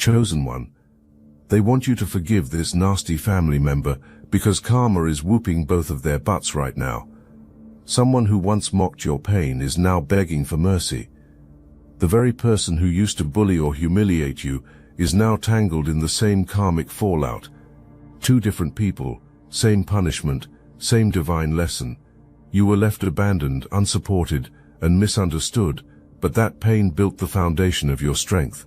Chosen one. They want you to forgive this nasty family member because karma is whooping both of their butts right now. Someone who once mocked your pain is now begging for mercy. The very person who used to bully or humiliate you is now tangled in the same karmic fallout. Two different people, same punishment, same divine lesson. You were left abandoned, unsupported, and misunderstood, but that pain built the foundation of your strength.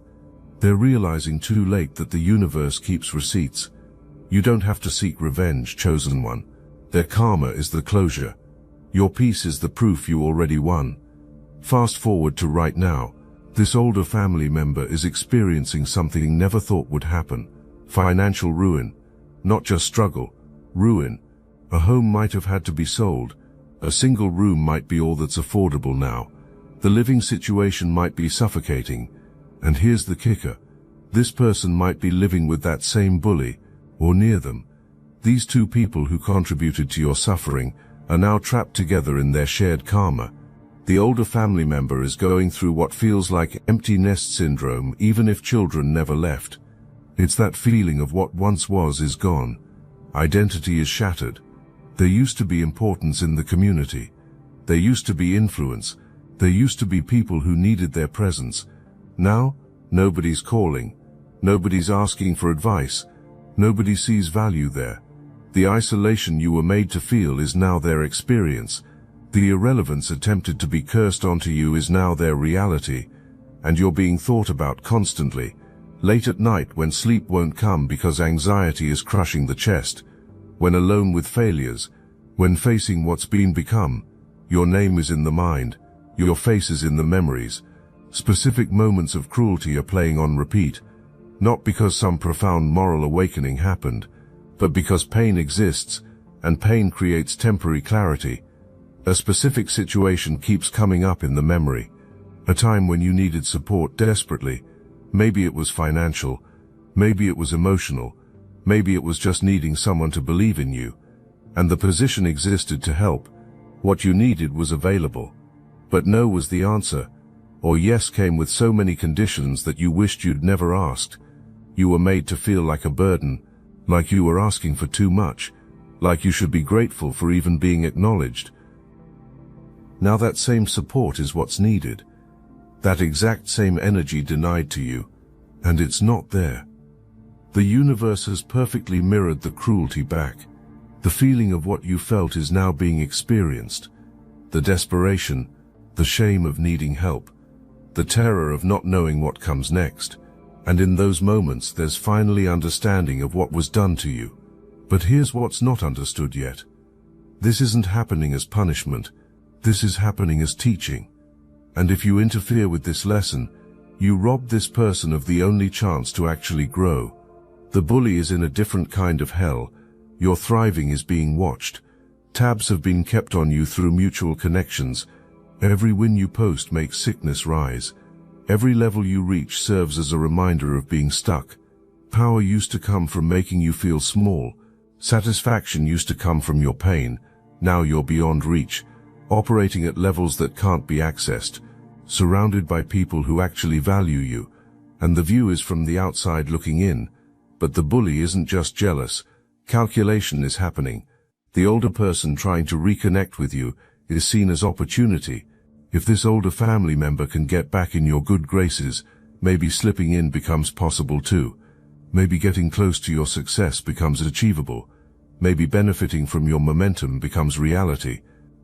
They're realizing too late that the universe keeps receipts. You don't have to seek revenge, chosen one. Their karma is the closure. Your peace is the proof you already won. Fast forward to right now. This older family member is experiencing something never thought would happen. Financial ruin. Not just struggle, ruin. A home might have had to be sold. A single room might be all that's affordable now. The living situation might be suffocating. And here's the kicker. This person might be living with that same bully, or near them. These two people who contributed to your suffering are now trapped together in their shared karma. The older family member is going through what feels like empty nest syndrome, even if children never left. It's that feeling of what once was is gone. Identity is shattered. There used to be importance in the community. There used to be influence. There used to be people who needed their presence. Now, nobody's calling. Nobody's asking for advice. Nobody sees value there. The isolation you were made to feel is now their experience. The irrelevance attempted to be cursed onto you is now their reality. And you're being thought about constantly. Late at night when sleep won't come because anxiety is crushing the chest. When alone with failures. When facing what's been become. Your name is in the mind. Your face is in the memories. Specific moments of cruelty are playing on repeat. Not because some profound moral awakening happened, but because pain exists, and pain creates temporary clarity. A specific situation keeps coming up in the memory. A time when you needed support desperately. Maybe it was financial. Maybe it was emotional. Maybe it was just needing someone to believe in you. And the position existed to help. What you needed was available. But no was the answer. Or yes came with so many conditions that you wished you'd never asked. You were made to feel like a burden, like you were asking for too much, like you should be grateful for even being acknowledged. Now that same support is what's needed. That exact same energy denied to you, and it's not there. The universe has perfectly mirrored the cruelty back. The feeling of what you felt is now being experienced. The desperation, the shame of needing help, the terror of not knowing what comes next. And in those moments there's finally understanding of what was done to you. But here's what's not understood yet. This isn't happening as punishment. This is happening as teaching. And if you interfere with this lesson, you rob this person of the only chance to actually grow. The bully is in a different kind of hell. Your thriving is being watched. Tabs have been kept on you through mutual connections. Every win you post makes sickness rise. Every level you reach serves as a reminder of being stuck. Power used to come from making you feel small. Satisfaction used to come from your pain. Now you're beyond reach, operating at levels that can't be accessed, surrounded by people who actually value you. And the view is from the outside looking in. But the bully isn't just jealous. Calculation is happening. The older person trying to reconnect with you is seen as opportunity. If this older family member can get back in your good graces, maybe slipping in becomes possible too. Maybe getting close to your success becomes achievable. Maybe benefiting from your momentum becomes reality.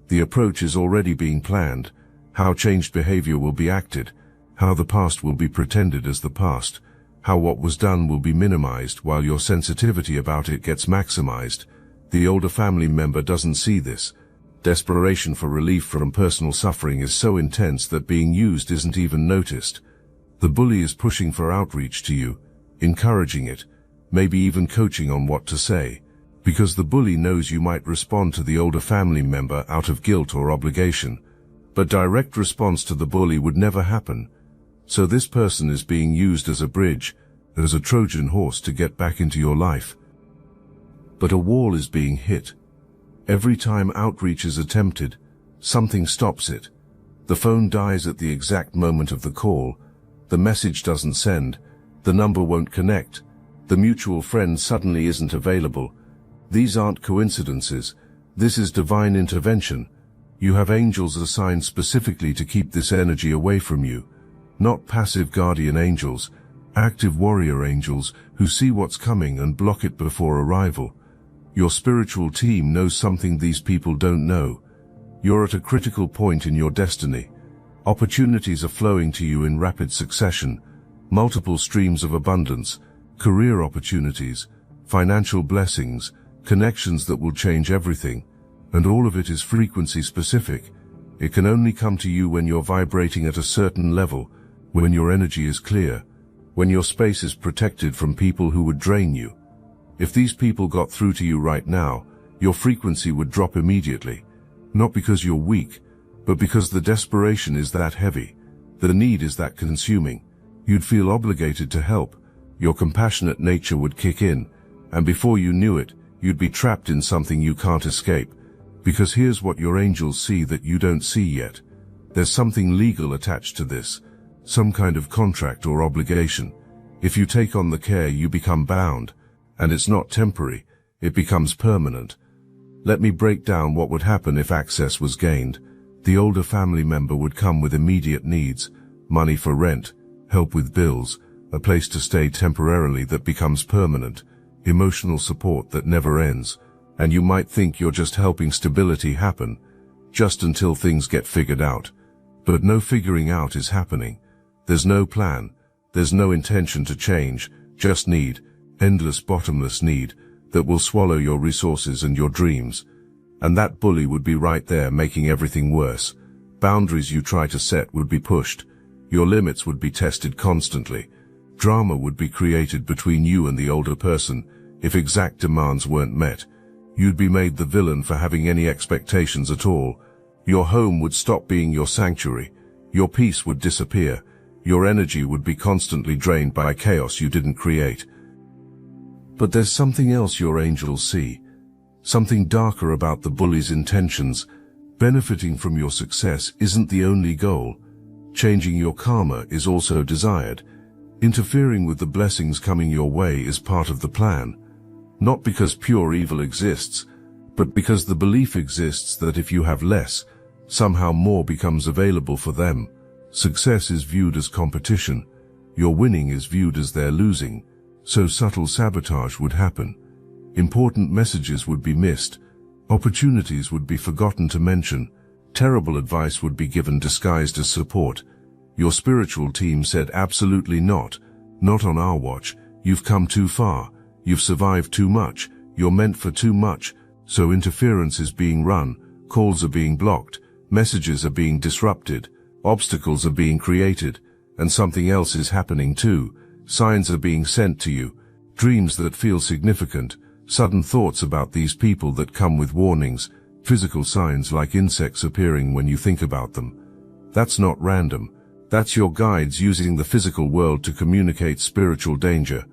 The approach is already being planned. How changed behavior will be acted. How the past will be pretended as the past. How what was done will be minimized while your sensitivity about it gets maximized. The older family member doesn't see this. Desperation for relief from personal suffering is so intense that being used isn't even noticed. The bully is pushing for outreach to you, encouraging it, maybe even coaching on what to say, because the bully knows you might respond to the older family member out of guilt or obligation. But direct response to the bully would never happen. So this person is being used as a bridge, as a Trojan horse to get back into your life. But a wall is being hit. Every time outreach is attempted, something stops it. The phone dies at the exact moment of the call. The message doesn't send. The number won't connect. The mutual friend suddenly isn't available. These aren't coincidences. This is divine intervention. You have angels assigned specifically to keep this energy away from you. Not passive guardian angels, active warrior angels who see what's coming and block it before arrival. Your spiritual team knows something these people don't know. You're at a critical point in your destiny. Opportunities are flowing to you in rapid succession. Multiple streams of abundance, career opportunities, financial blessings, connections that will change everything. And all of it is frequency specific. It can only come to you when you're vibrating at a certain level, when your energy is clear, when your space is protected from people who would drain you. If these people got through to you right now, your frequency would drop immediately. Not because you're weak, but because the desperation is that heavy, the need is that consuming. You'd feel obligated to help. Your compassionate nature would kick in, and before you knew it, you'd be trapped in something you can't escape. Because here's what your angels see that you don't see yet. There's something legal attached to this, some kind of contract or obligation. If you take on the care, you become bound, and it's not temporary, it becomes permanent. Let me break down what would happen if access was gained. The older family member would come with immediate needs, money for rent, help with bills, a place to stay temporarily that becomes permanent, emotional support that never ends. And you might think you're just helping stability happen, just until things get figured out. But no figuring out is happening. There's no plan, there's no intention to change, just need, endless bottomless need, that will swallow your resources and your dreams. And that bully would be right there making everything worse. Boundaries you try to set would be pushed. Your limits would be tested constantly. Drama would be created between you and the older person if exact demands weren't met. You'd be made the villain for having any expectations at all. Your home would stop being your sanctuary. Your peace would disappear. Your energy would be constantly drained by chaos you didn't create. But there's something else your angels see. Something darker about the bully's intentions. Benefiting from your success isn't the only goal. Changing your karma is also desired. Interfering with the blessings coming your way is part of the plan. Not because pure evil exists, but because the belief exists that if you have less, somehow more becomes available for them. Success is viewed as competition. Your winning is viewed as their losing. So subtle sabotage would happen. Important messages would be missed. Opportunities would be forgotten to mention. Terrible advice would be given disguised as support. Your spiritual team said absolutely not. Not on our watch. You've come too far. You've survived too much, you're meant for too much, so interference is being run, calls are being blocked, messages are being disrupted, obstacles are being created, and something else is happening too. Signs are being sent to you, dreams that feel significant, sudden thoughts about these people that come with warnings, physical signs like insects appearing when you think about them. That's not random. That's your guides using the physical world to communicate spiritual danger.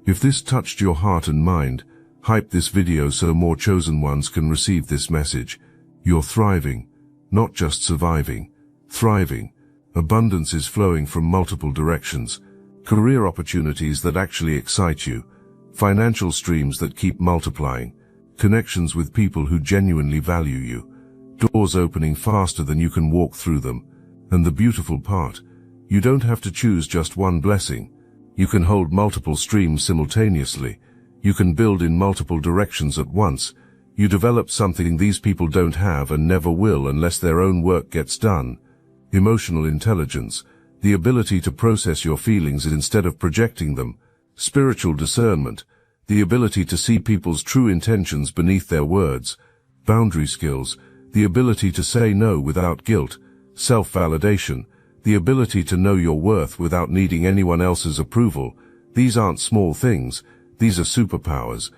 If this touched your heart and mind, hype this video so more chosen ones can receive this message. You're thriving, not just surviving, thriving. Abundance is flowing from multiple directions. Career opportunities that actually excite you. Financial streams that keep multiplying. Connections with people who genuinely value you. Doors opening faster than you can walk through them. And the beautiful part, you don't have to choose just one blessing. You can hold multiple streams simultaneously. You can build in multiple directions at once. You develop something these people don't have and never will unless their own work gets done. Emotional intelligence, the ability to process your feelings instead of projecting them. Spiritual discernment, the ability to see people's true intentions beneath their words. Boundary skills, the ability to say no without guilt. Self-validation, the ability to know your worth without needing anyone else's approval. These aren't small things, these are superpowers.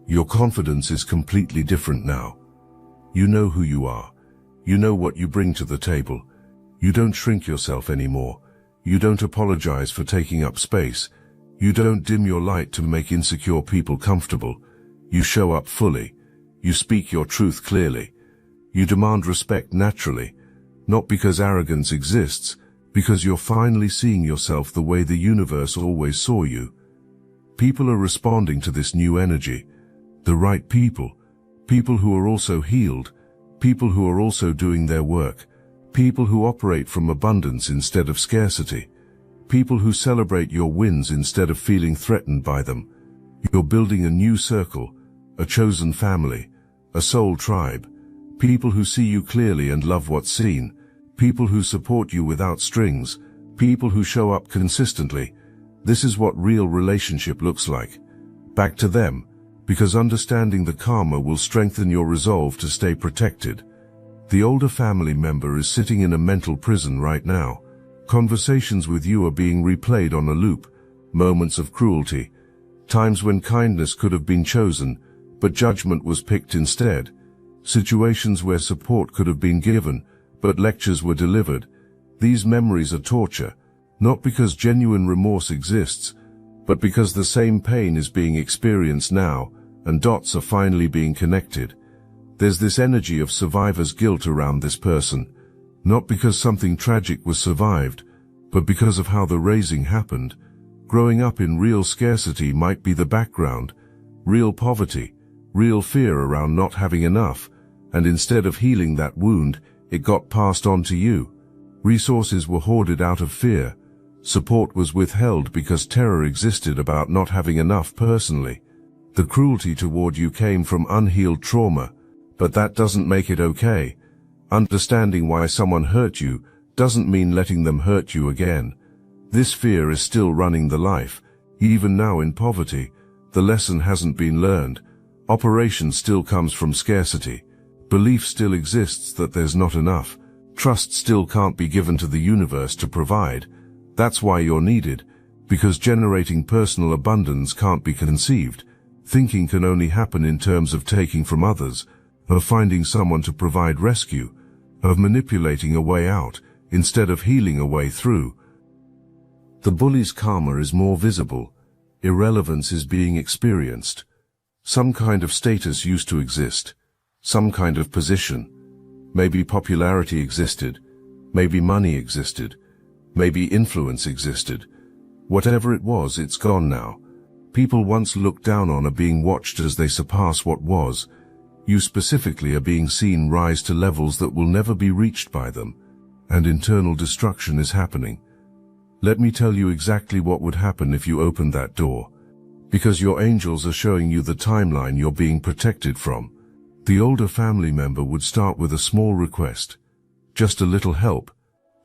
Your confidence is completely different now. You know who you are. You know what you bring to the table. You don't shrink yourself anymore. You don't apologize for taking up space. You don't dim your light to make insecure people comfortable. You show up fully. You speak your truth clearly. You demand respect naturally. Not because arrogance exists, Because you're finally seeing yourself the way the universe always saw you. People are responding to this new energy. The right people. People who are also healed. People who are also doing their work. People who operate from abundance instead of scarcity. People who celebrate your wins instead of feeling threatened by them. You're building a new circle, a chosen family, a soul tribe. People who see you clearly and love what's seen. People who support you without strings. People who show up consistently. This is what real relationship looks like. Back to them, because understanding the karma will strengthen your resolve to stay protected. The older family member is sitting in a mental prison right now. Conversations with you are being replayed on a loop. Moments of cruelty. Times when kindness could have been chosen, but judgment was picked instead. Situations where support could have been given, but lectures were delivered. These memories are torture, not because genuine remorse exists, but because the same pain is being experienced now, and dots are finally being connected. There's this energy of survivor's guilt around this person, not because something tragic was survived, but because of how the raising happened. Growing up in real scarcity might be the background, real poverty, real fear around not having enough, and instead of healing that wound, it got passed on to you. Resources were hoarded out of fear. Support was withheld because terror existed about not having enough personally. The cruelty toward you came from unhealed trauma, but that doesn't make it okay. Understanding why someone hurt you doesn't mean letting them hurt you again. This fear is still running the life. Even now in poverty, the lesson hasn't been learned. Operation still comes from scarcity. Belief still exists that there's not enough. Trust still can't be given to the universe to provide. That's why you're needed, because generating personal abundance can't be conceived. Thinking can only happen in terms of taking from others, of finding someone to provide rescue, of manipulating a way out instead of healing a way through. The bully's karma is more visible. Irrelevance is being experienced. Some kind of status used to exist. Some kind of position. Maybe popularity existed. Maybe money existed. Maybe influence existed. Whatever it was, it's gone now. People once looked down on are being watched as they surpass what was. You specifically are being seen rise to levels that will never be reached by them. And internal destruction is happening. Let me tell you exactly what would happen if you opened that door. Because your angels are showing you the timeline you're being protected from. The older family member would start with a small request. Just a little help.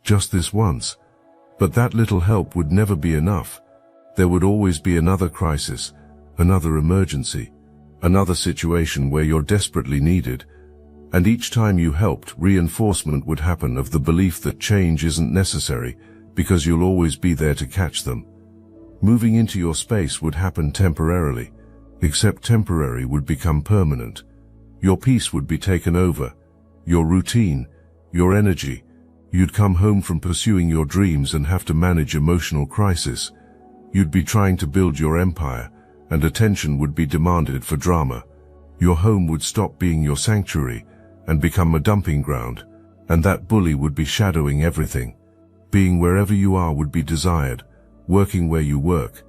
Just this once. But that little help would never be enough. There would always be another crisis, another emergency, another situation where you're desperately needed. And each time you helped, reinforcement would happen of the belief that change isn't necessary, because you'll always be there to catch them. Moving into your space would happen temporarily, except temporary would become permanent. Your peace would be taken over, your routine, your energy. You'd come home from pursuing your dreams and have to manage emotional crisis. You'd be trying to build your empire, and attention would be demanded for drama. Your home would stop being your sanctuary and become a dumping ground, and that bully would be shadowing everything. Being wherever you are would be desired, working where you work,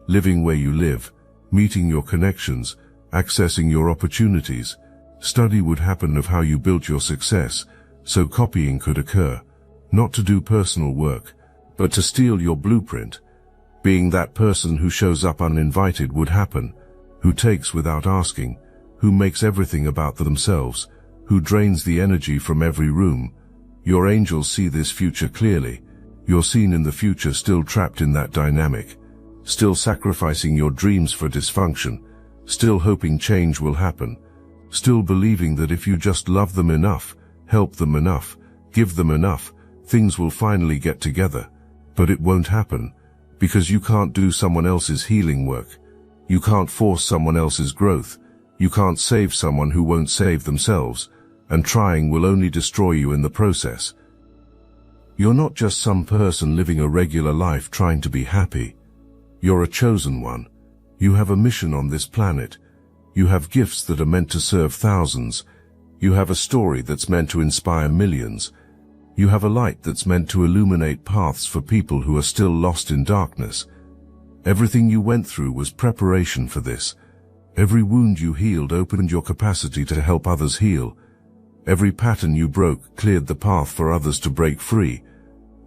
living where you live, meeting your connections, accessing your opportunities. Study would happen of how you built your success, so copying could occur. Not to do personal work, but to steal your blueprint. Being that person who shows up uninvited would happen, who takes without asking, who makes everything about themselves, who drains the energy from every room. Your angels see this future clearly. You're seen in the future still trapped in that dynamic, still sacrificing your dreams for dysfunction, still hoping change will happen, still believing that if you just love them enough, help them enough, give them enough, things will finally get together. But it won't happen, because you can't do someone else's healing work. You can't force someone else's growth. You can't save someone who won't save themselves, and trying will only destroy you in the process. You're not just some person living a regular life trying to be happy. You're a chosen one. You have a mission on this planet. You have gifts that are meant to serve thousands. You have a story that's meant to inspire millions. You have a light that's meant to illuminate paths for people who are still lost in darkness. Everything you went through was preparation for this. Every wound you healed opened your capacity to help others heal. Every pattern you broke cleared the path for others to break free.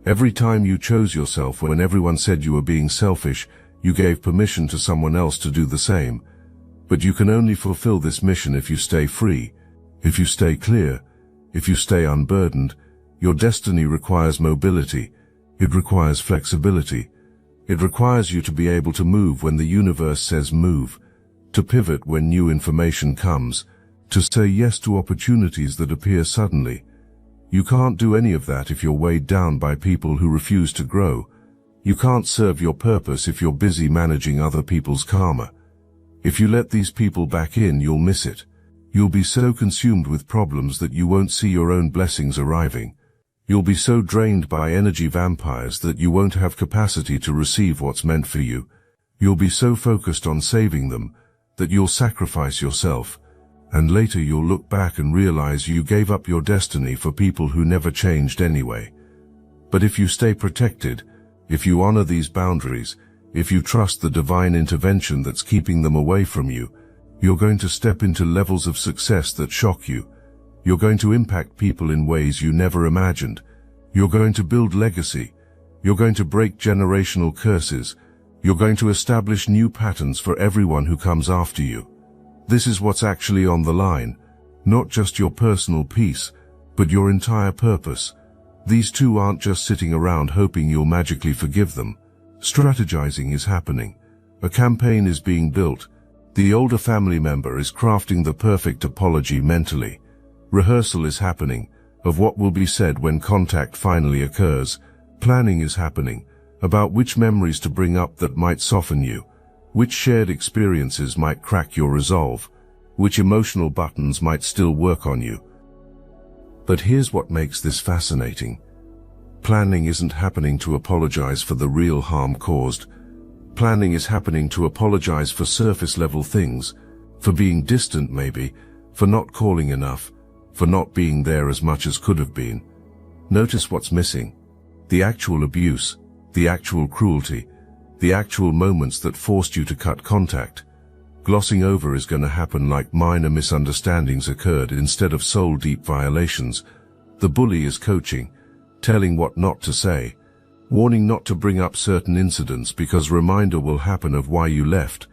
Every time you chose yourself when everyone said you were being selfish, you gave permission to someone else to do the same. But you can only fulfill this mission if you stay free, if you stay clear, if you stay unburdened. Your destiny requires mobility. It requires flexibility. It requires you to be able to move when the universe says move, to pivot when new information comes, to say yes to opportunities that appear suddenly. You can't do any of that if you're weighed down by people who refuse to grow. You can't serve your purpose if you're busy managing other people's karma. If you let these people back in, you'll miss it. You'll be so consumed with problems that you won't see your own blessings arriving. You'll be so drained by energy vampires that you won't have capacity to receive what's meant for you. You'll be so focused on saving them that you'll sacrifice yourself, and later you'll look back and realize you gave up your destiny for people who never changed anyway. But if you stay protected, if you honor these boundaries, if you trust the divine intervention that's keeping them away from you, you're going to step into levels of success that shock you. You're going to impact people in ways you never imagined. You're going to build legacy. You're going to break generational curses. You're going to establish new patterns for everyone who comes after you. This is what's actually on the line, not just your personal peace, but your entire purpose. These two aren't just sitting around hoping you'll magically forgive them. Strategizing is happening. A campaign is being built. The older family member is crafting the perfect apology mentally. Rehearsal is happening of what will be said when contact finally occurs. Planning is happening about which memories to bring up that might soften you, which shared experiences might crack your resolve, which emotional buttons might still work on you. But here's what makes this fascinating. Planning isn't happening to apologize for the real harm caused. Planning is happening to apologize for surface-level things, for being distant maybe, for not calling enough, for not being there as much as could have been. Notice what's missing. The actual abuse, the actual cruelty, the actual moments that forced you to cut contact. Glossing over is going to happen like minor misunderstandings occurred instead of soul-deep violations. The bully is coaching, telling what not to say, warning not to bring up certain incidents because reminder will happen of why you left.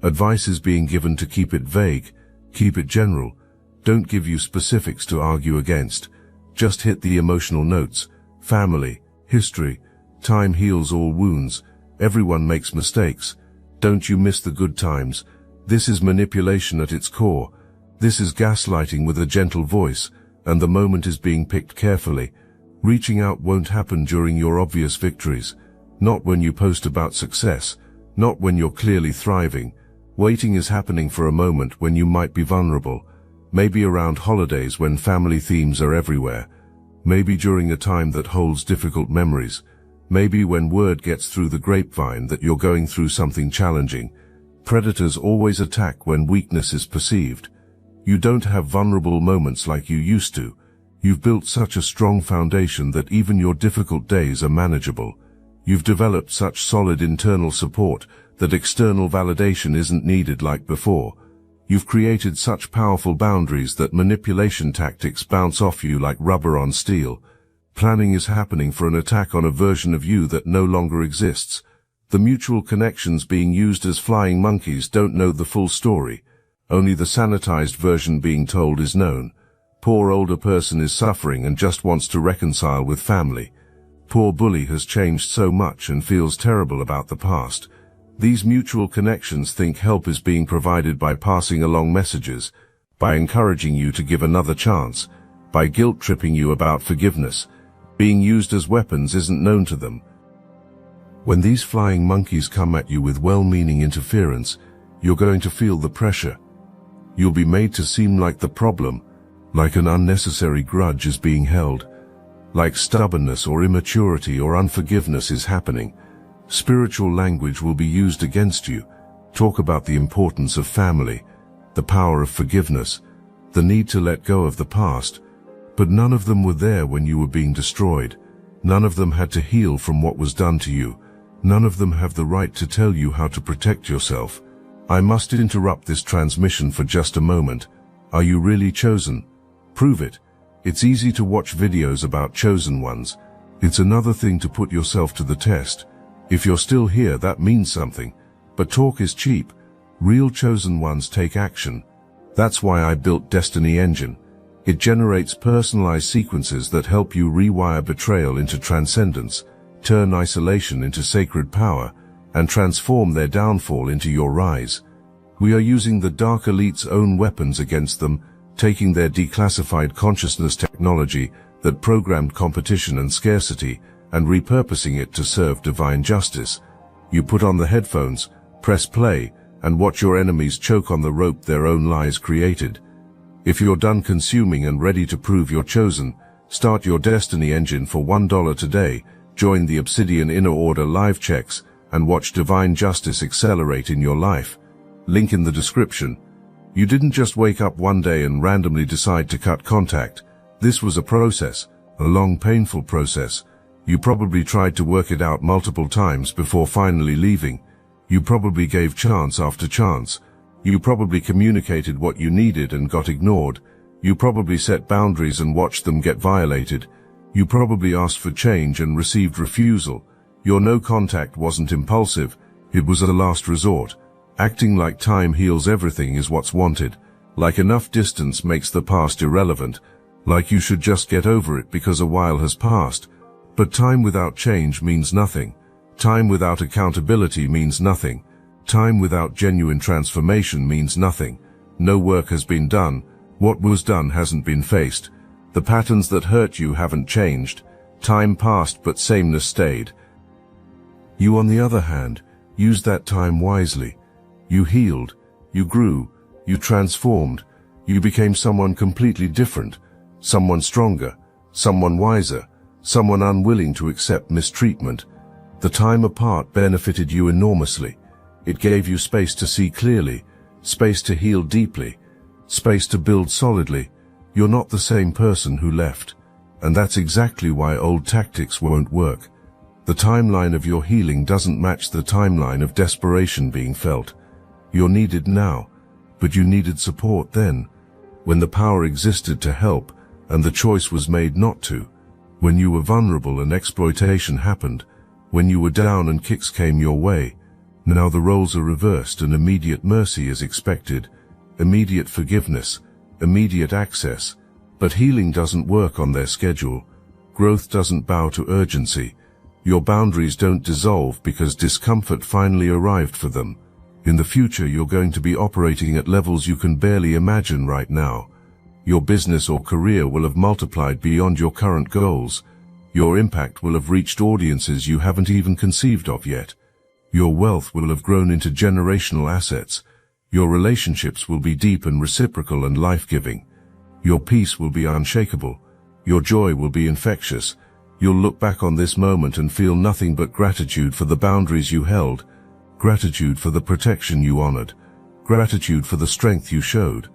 Advice is being given to keep it vague, keep it general. Don't give you specifics to argue against. Just hit the emotional notes. Family, history, time heals all wounds. Everyone makes mistakes. Don't you miss the good times. This is manipulation at its core. This is gaslighting with a gentle voice, and the moment is being picked carefully. Reaching out won't happen during your obvious victories. Not when you post about success. Not when you're clearly thriving. Waiting is happening for a moment when you might be vulnerable. Maybe around holidays when family themes are everywhere. Maybe during a time that holds difficult memories. Maybe when word gets through the grapevine that you're going through something challenging. Predators always attack when weakness is perceived. You don't have vulnerable moments like you used to. You've built such a strong foundation that even your difficult days are manageable. You've developed such solid internal support that external validation isn't needed like before. You've created such powerful boundaries that manipulation tactics bounce off you like rubber on steel. Planning is happening for an attack on a version of you that no longer exists. The mutual connections being used as flying monkeys don't know the full story. Only the sanitized version being told is known. Poor older person is suffering and just wants to reconcile with family. Poor bully has changed so much and feels terrible about the past. These mutual connections think help is being provided by passing along messages, by encouraging you to give another chance, by guilt-tripping you about forgiveness. Being used as weapons isn't known to them. When these flying monkeys come at you with well-meaning interference, you're going to feel the pressure. You'll be made to seem like the problem, like an unnecessary grudge is being held, like stubbornness or immaturity or unforgiveness is happening. Spiritual language will be used against you. Talk about the importance of family, the power of forgiveness, the need to let go of the past. But none of them were there when you were being destroyed. None of them had to heal from what was done to you. None of them have the right to tell you how to protect yourself. I must interrupt this transmission for just a moment. Are you really chosen? Prove it. It's easy to watch videos about chosen ones. It's another thing to put yourself to the test. If you're still here, that means something. But talk is cheap. Real chosen ones take action. That's why I built Destiny Engine. It generates personalized sequences that help you rewire betrayal into transcendence, turn isolation into sacred power, and transform their downfall into your rise. We are using the Dark Elite's own weapons against them, taking their declassified consciousness technology that programmed competition and scarcity, and repurposing it to serve divine justice. You put on the headphones, press play, and watch your enemies choke on the rope their own lies created. If you're done consuming and ready to prove you're chosen, start your Destiny Engine for $1 today, join the Obsidian Inner Order live checks, and watch divine justice accelerate in your life. Link in the description. You didn't just wake up one day and randomly decide to cut contact. This was a process, a long, painful process. You probably tried to work it out multiple times before finally leaving. You probably gave chance after chance. You probably communicated what you needed and got ignored. You probably set boundaries and watched them get violated. You probably asked for change and received refusal. Your no contact wasn't impulsive, it was a last resort. Acting like time heals everything is what's wanted. Like enough distance makes the past irrelevant. Like you should just get over it because a while has passed. But time without change means nothing. Time without accountability means nothing. Time without genuine transformation means nothing. No work has been done. What was done hasn't been faced. The patterns that hurt you haven't changed. Time passed but sameness stayed. You, on the other hand, used that time wisely. You healed. You grew. You transformed. You became someone completely different. Someone stronger. Someone wiser. Someone unwilling to accept mistreatment. The time apart benefited you enormously. It gave you space to see clearly, space to heal deeply, space to build solidly. You're not the same person who left. And that's exactly why old tactics won't work. The timeline of your healing doesn't match the timeline of desperation being felt. You're needed now, but you needed support then, when the power existed to help and the choice was made not to, when you were vulnerable and exploitation happened, when you were down and kicks came your way. Now the roles are reversed and immediate mercy is expected, immediate forgiveness, immediate access. But healing doesn't work on their schedule. Growth doesn't bow to urgency. Your boundaries don't dissolve because discomfort finally arrived for them. In the future, you're going to be operating at levels you can barely imagine right now. Your business or career will have multiplied beyond your current goals. Your impact will have reached audiences you haven't even conceived of yet. Your wealth will have grown into generational assets. Your relationships will be deep and reciprocal and life-giving. Your peace will be unshakable. Your joy will be infectious. You'll look back on this moment and feel nothing but gratitude for the boundaries you held, gratitude for the protection you honored, gratitude for the strength you showed.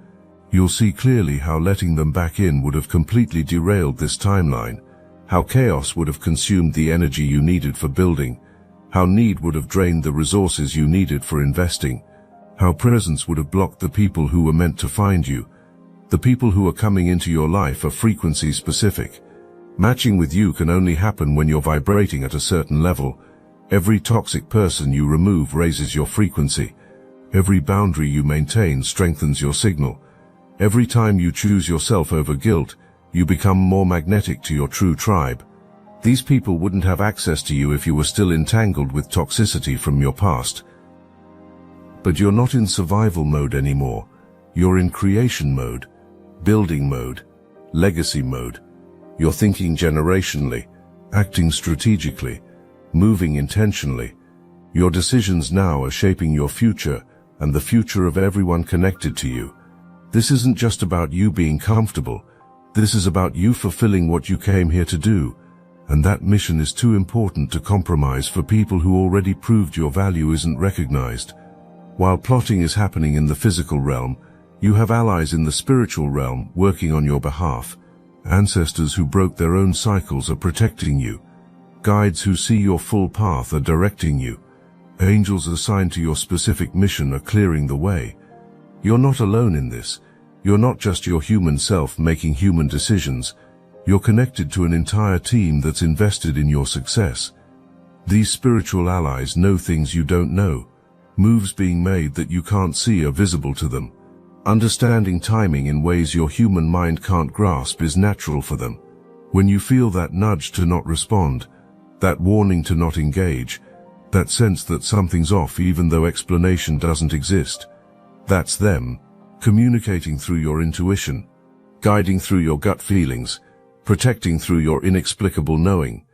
You'll see clearly how letting them back in would have completely derailed this timeline, how chaos would have consumed the energy you needed for building, how need would have drained the resources you needed for investing, how presence would have blocked the people who were meant to find you. The people who are coming into your life are frequency specific. Matching with you can only happen when you're vibrating at a certain level. Every toxic person you remove raises your frequency. Every boundary you maintain strengthens your signal. Every time you choose yourself over guilt, you become more magnetic to your true tribe. These people wouldn't have access to you if you were still entangled with toxicity from your past. But you're not in survival mode anymore. You're in creation mode, building mode, legacy mode. You're thinking generationally, acting strategically, moving intentionally. Your decisions now are shaping your future and the future of everyone connected to you. This isn't just about you being comfortable. This is about you fulfilling what you came here to do. And that mission is too important to compromise for people who already proved your value isn't recognized. While plotting is happening in the physical realm, you have allies in the spiritual realm working on your behalf. Ancestors who broke their own cycles are protecting you. Guides who see your full path are directing you. Angels assigned to your specific mission are clearing the way. You're not alone in this. You're not just your human self making human decisions. You're connected to an entire team that's invested in your success. These spiritual allies know things you don't know. Moves being made that you can't see are visible to them. Understanding timing in ways your human mind can't grasp is natural for them. When you feel that nudge to not respond, that warning to not engage, that sense that something's off even though explanation doesn't exist, that's them, communicating through your intuition, guiding through your gut feelings, protecting through your inexplicable knowing.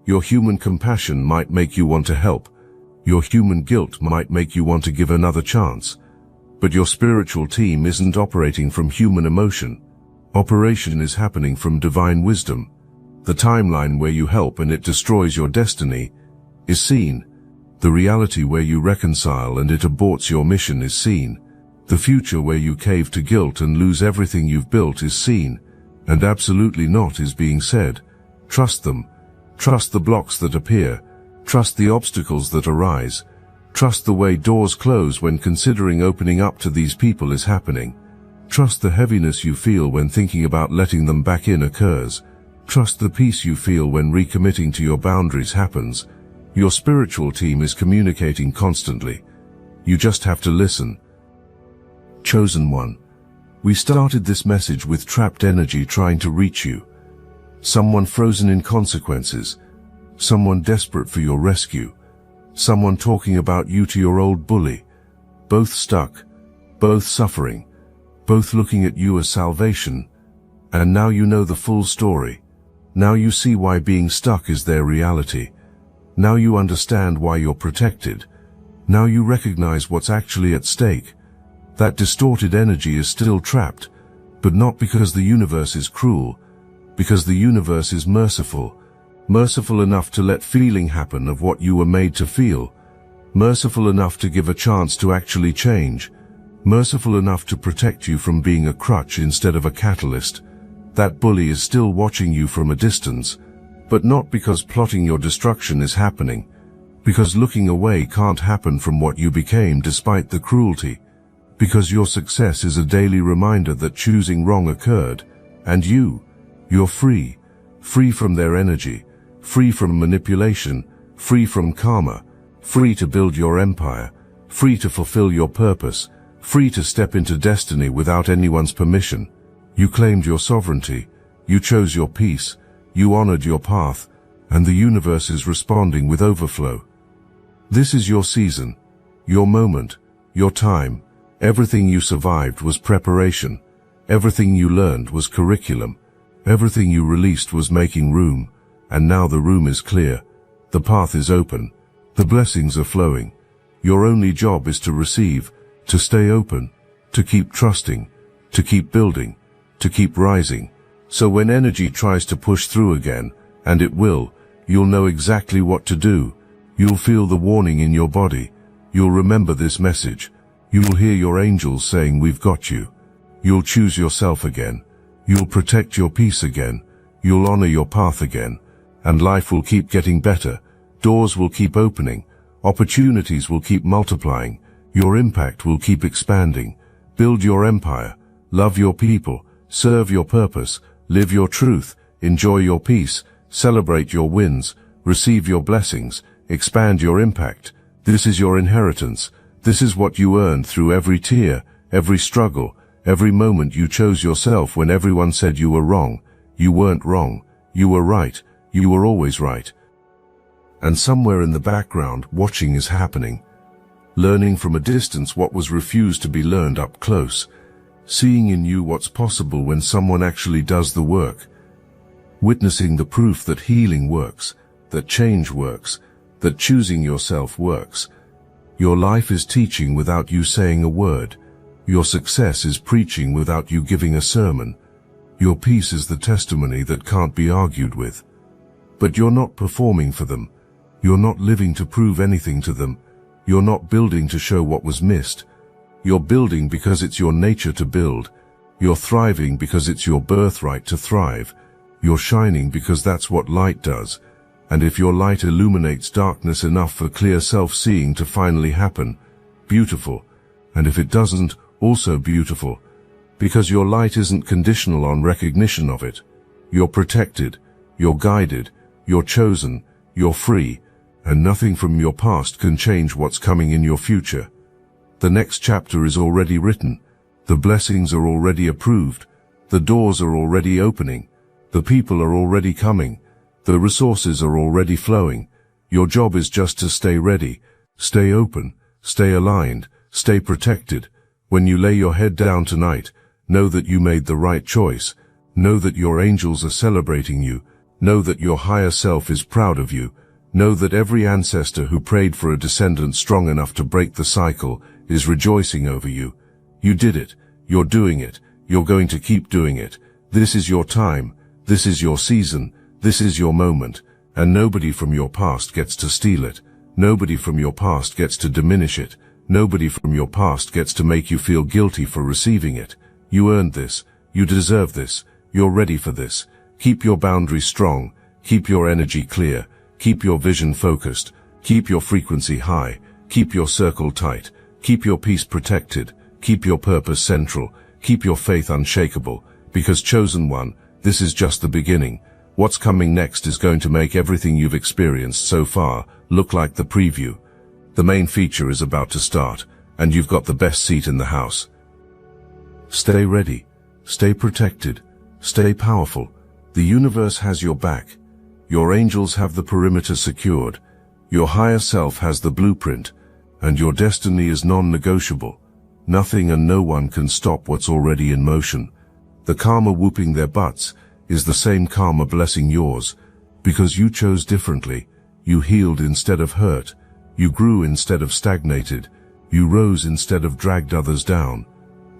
Your human compassion might make you want to help. Your human guilt might make you want to give another chance. But your spiritual team isn't operating from human emotion. Operation is happening from divine wisdom. The timeline where you help and it destroys your destiny is seen. The reality where you reconcile and it aborts your mission is seen. The future where you cave to guilt and lose everything you've built is seen. And absolutely not is being said. Trust them. Trust the blocks that appear. Trust the obstacles that arise. Trust the way doors close when considering opening up to these people is happening. Trust the heaviness you feel when thinking about letting them back in occurs. Trust the peace you feel when recommitting to your boundaries happens. Your spiritual team is communicating constantly. You just have to listen. Chosen one. We started this message with trapped energy trying to reach you. Someone frozen in consequences. Someone desperate for your rescue. Someone talking about you to your old bully. Both stuck, both suffering, both looking at you as salvation. And now you know the full story. Now you see why being stuck is their reality. Now you understand why you're protected. Now you recognize what's actually at stake. That distorted energy is still trapped, but not because the universe is cruel, because the universe is merciful. Merciful enough to let feeling happen of what you were made to feel. Merciful enough to give a chance to actually change. Merciful enough to protect you from being a crutch instead of a catalyst. That bully is still watching you from a distance, but not because plotting your destruction is happening, because looking away can't happen from what you became despite the cruelty, because your success is a daily reminder that choosing wrong occurred, and you're free, free from their energy, free from manipulation, free from karma, free to build your empire, free to fulfill your purpose, free to step into destiny without anyone's permission. You claimed your sovereignty, you chose your peace, you honored your path, and the universe is responding with overflow. This is your season, your moment, your time. Everything you survived was preparation. Everything you learned was curriculum. Everything you released was making room. And now the room is clear. The path is open. The blessings are flowing. Your only job is to receive, to stay open, to keep trusting, to keep building, to keep rising. So when energy tries to push through again, and it will, you'll know exactly what to do. You'll feel the warning in your body. You'll remember this message. You'll hear your angels saying, "We've got you." You'll choose yourself again. You'll protect your peace again. You'll honor your path again. And life will keep getting better. Doors will keep opening. Opportunities will keep multiplying. Your impact will keep expanding. Build your empire. Love your people. Serve your purpose. Live your truth. Enjoy your peace. Celebrate your wins. Receive your blessings. Expand your impact. This is your inheritance. This is what you earned through every tear, every struggle, every moment you chose yourself when everyone said you were wrong. You weren't wrong. You were right. You were always right. And somewhere in the background, watching is happening. Learning from a distance what was refused to be learned up close. Seeing in you what's possible when someone actually does the work. Witnessing the proof that healing works, that change works, that choosing yourself works. Your life is teaching without you saying a word. Your success is preaching without you giving a sermon. Your peace is the testimony that can't be argued with. But you're not performing for them. You're not living to prove anything to them. You're not building to show what was missed. You're building because it's your nature to build. You're thriving because it's your birthright to thrive. You're shining because that's what light does. And if your light illuminates darkness enough for clear self-seeing to finally happen, beautiful. And if it doesn't, also beautiful. Because your light isn't conditional on recognition of it. You're protected, you're guided, you're chosen, you're free, and nothing from your past can change what's coming in your future. The next chapter is already written. The blessings are already approved. The doors are already opening. The people are already coming. The resources are already flowing. Your job is just to stay ready, stay open, stay aligned, stay protected. When you lay your head down tonight, know that you made the right choice. Know that your angels are celebrating you. Know that your higher self is proud of you. Know that every ancestor who prayed for a descendant strong enough to break the cycle is rejoicing over you. You did it. You're doing it. You're going to keep doing it. This is your time. This is your season. This is your moment. And nobody from your past gets to steal it. Nobody from your past gets to diminish it. Nobody from your past gets to make you feel guilty for receiving it. You earned this. You deserve this. You're ready for this. Keep your boundaries strong. Keep your energy clear. Keep your vision focused. Keep your frequency high. Keep your circle tight. Keep your peace protected. Keep your purpose central. Keep your faith unshakable. Because chosen one, this is just the beginning. What's coming next is going to make everything you've experienced so far look like the preview. The main feature is about to start, and you've got the best seat in the house. Stay ready. Stay protected. Stay powerful. The universe has your back. Your angels have the perimeter secured. Your higher self has the blueprint, and your destiny is non-negotiable. Nothing and no one can stop what's already in motion. The karma whooping their butts is the same karma blessing yours, because you chose differently. You healed instead of hurt. You grew instead of stagnated. You rose instead of dragged others down.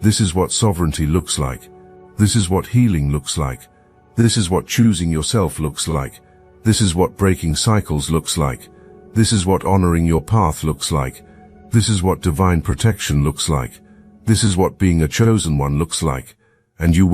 This is what sovereignty looks like. This is what healing looks like. This is what choosing yourself looks like. This is what breaking cycles looks like. This is what honoring your path looks like. This is what divine protection looks like. This is what being a chosen one looks like. And you